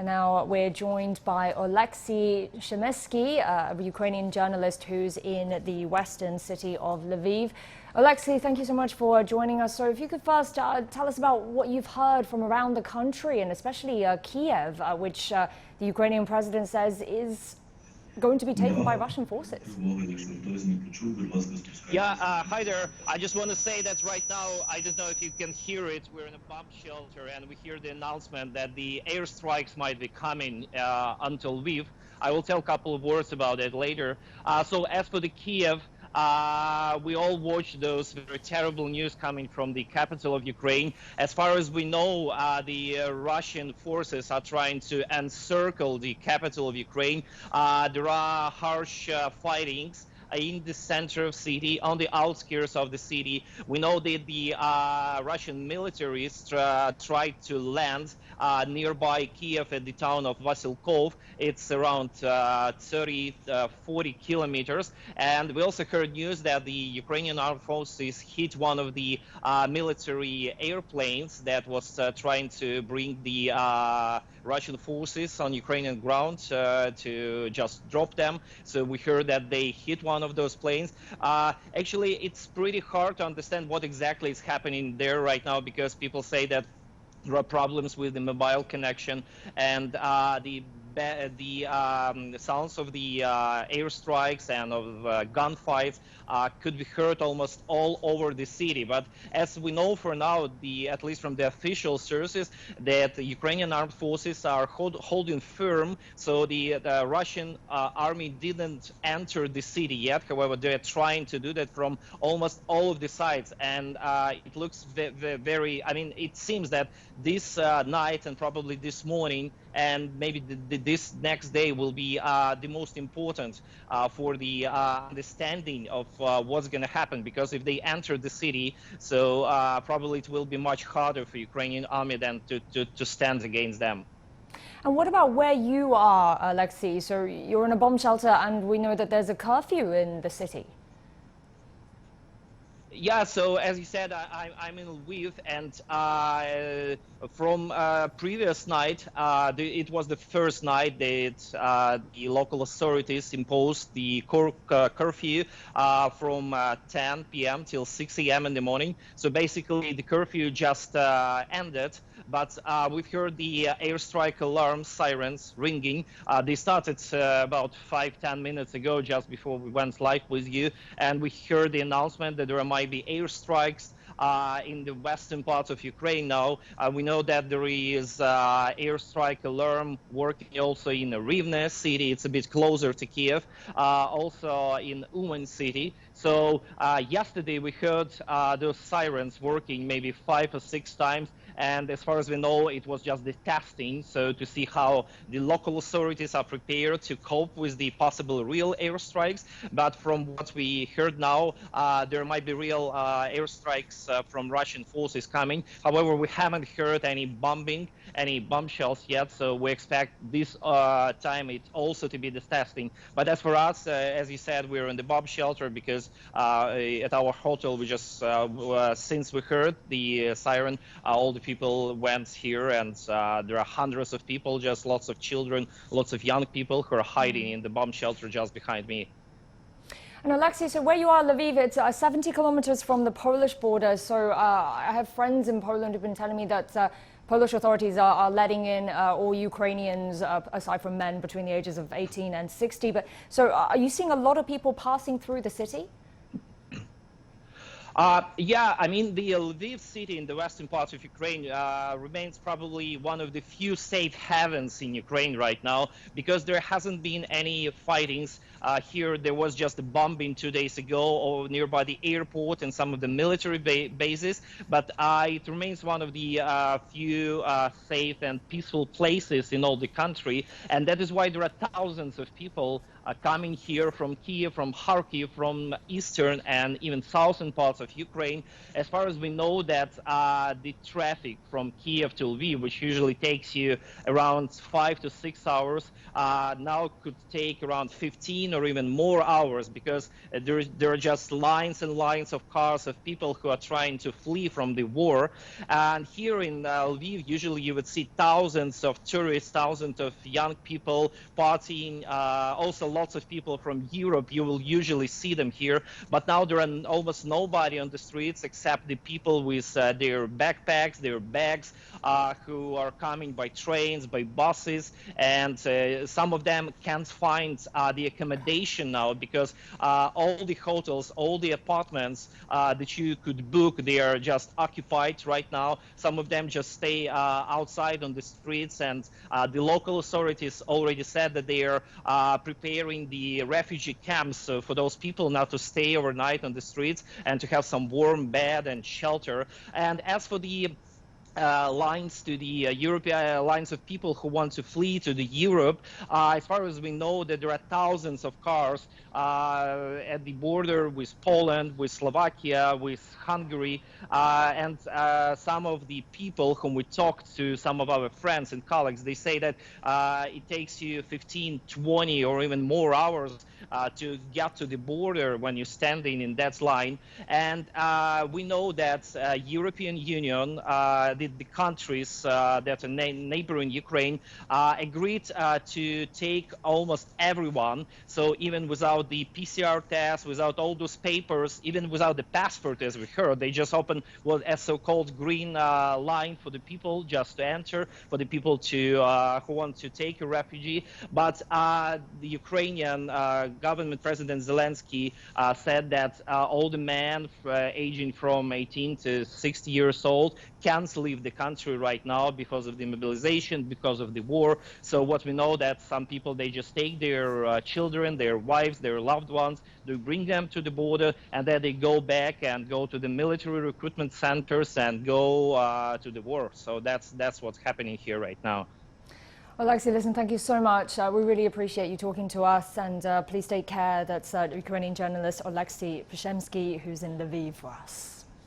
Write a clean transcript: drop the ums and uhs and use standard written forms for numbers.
And now we're joined by Oleksii Pshemyskyi, a Ukrainian journalist who's in the western city of Lviv. Oleksii, thank you so much for joining us. So if you could first tell us about what you've heard from around the country, and especially Kyiv, which the Ukrainian president says is going to be taken by Russian forces. Yeah, hi there. I just want to say that right now, I don't know if you can hear it, we're in a bomb shelter and we hear the announcement that the airstrikes might be coming until Lviv. I will tell a couple of words about it later. So as for the Kyiv, we all watched those very terrible news coming from the capital of Ukraine. As far as we know, the Russian forces are trying to encircle the capital of Ukraine. There are harsh fightings in the center of the city, on the outskirts of the city. We know that the Russian militaries tried to land nearby Kyiv at the town of Vasilkov. It's around 40 kilometers. And we also heard news that the Ukrainian armed forces hit one of the military airplanes that was trying to bring the Russian forces on Ukrainian ground to just drop them. So we heard that they hit one of those planes. Actually, it's pretty hard to understand what exactly is happening there right now, because people say that there are problems with the mobile connection, and the sounds of the airstrikes and of gunfights could be heard almost all over the city. But as we know for now, at least from the official sources, that the Ukrainian armed forces are holding firm. So the Russian army didn't enter the city yet. However, they're trying to do that from almost all of the sides. And it looks very, I mean, it seems that this night and probably this morning and maybe this next day will be the most important for the understanding of what's going to happen, because if they enter the city, so probably it will be much harder for Ukrainian army than to stand against them. And what about where you are, Oleksii? So you're in a bomb shelter and we know that there's a curfew in the city. Yeah, so as you said, I'm in Lviv, and from previous night, it was the first night that the local authorities imposed the curfew from 10 p.m. till 6 a.m. in the morning. So basically, the curfew just ended, but we've heard the airstrike alarm sirens ringing. They started about 5-10 minutes ago, just before we went live with you, and we heard the announcement that there might be airstrikes in the western parts of Ukraine now. We know that there is airstrike alarm working also in Rivne city. It's a bit closer to Kyiv, also in Uman city. So yesterday we heard those sirens working maybe 5 or 6 times. And as far as we know, it was just the testing, so to see how the local authorities are prepared to cope with the possible real airstrikes. But from what we heard now, there might be real airstrikes from Russian forces coming. However, we haven't heard any bombing, any bomb shells yet, so we expect this time it also to be the testing. But as for us, as you said, we're in the bomb shelter because at our hotel, we just, since we heard the siren, all the people went here, and there are hundreds of people, just lots of children, lots of young people who are hiding in the bomb shelter just behind me. And Oleksii, so where you are, Lviv, it's 70 kilometers from the Polish border. So I have friends in Poland who've been telling me that Polish authorities are letting in all Ukrainians, aside from men between the ages of 18 and 60. But so are you seeing a lot of people passing through the city? Yeah, I mean, the Lviv city in the western parts of Ukraine remains probably one of the few safe havens in Ukraine right now, because there hasn't been any fightings here. There was just a bombing 2 days ago or nearby the airport and some of the military bases, but it remains one of the few safe and peaceful places in all the country, and that is why there are thousands of people coming here from Kyiv, from Kharkiv, from eastern and even southern parts of Ukraine. As far as we know that the traffic from Kyiv to Lviv, which usually takes you around 5 to 6 hours, now could take around 15 or even more hours, because there are just lines and lines of cars of people who are trying to flee from the war. And here in Lviv, usually you would see thousands of tourists, thousands of young people partying, also lots of people from Europe. You will usually see them here, but now there are almost nobody on the streets except the people with their backpacks, their bags, who are coming by trains, by buses, and some of them can't find the accommodation now, because all the hotels, all the apartments that you could book, they are just occupied right now. Some of them just stay outside on the streets, and the local authorities already said that they are preparing the refugee camps for those people now to stay overnight on the streets and to have some warm bed and shelter. And as for the lines to the European lines of people who want to flee to the Europe, as far as we know, that there are thousands of cars at the border with Poland, with Slovakia, with Hungary, and some of the people whom we talked to, some of our friends and colleagues, they say that it takes you 15, 20 or even more hours to get to the border when you're standing in that line. And we know that European Union, the countries that are neighboring Ukraine, agreed to take almost everyone. So even without the PCR test, without all those papers, even without the passport, as we heard, they just opened what a so-called green line for the people just to enter, for the people to who want to take a refugee. But the Ukrainian government, President Zelensky, said that all the men aging from 18 to 60 years old can't leave the country right now because of the mobilization, because of the war. So what we know that some people, they just take their children, their wives, their loved ones, they bring them to the border, and then they go back and go to the military recruitment centers and go to the war. So that's what's happening here right now. Oleksii, listen, thank you so much. We really appreciate you talking to us, and please take care. That's Ukrainian journalist Oleksii Pshemyskyi, who's in Lviv for us.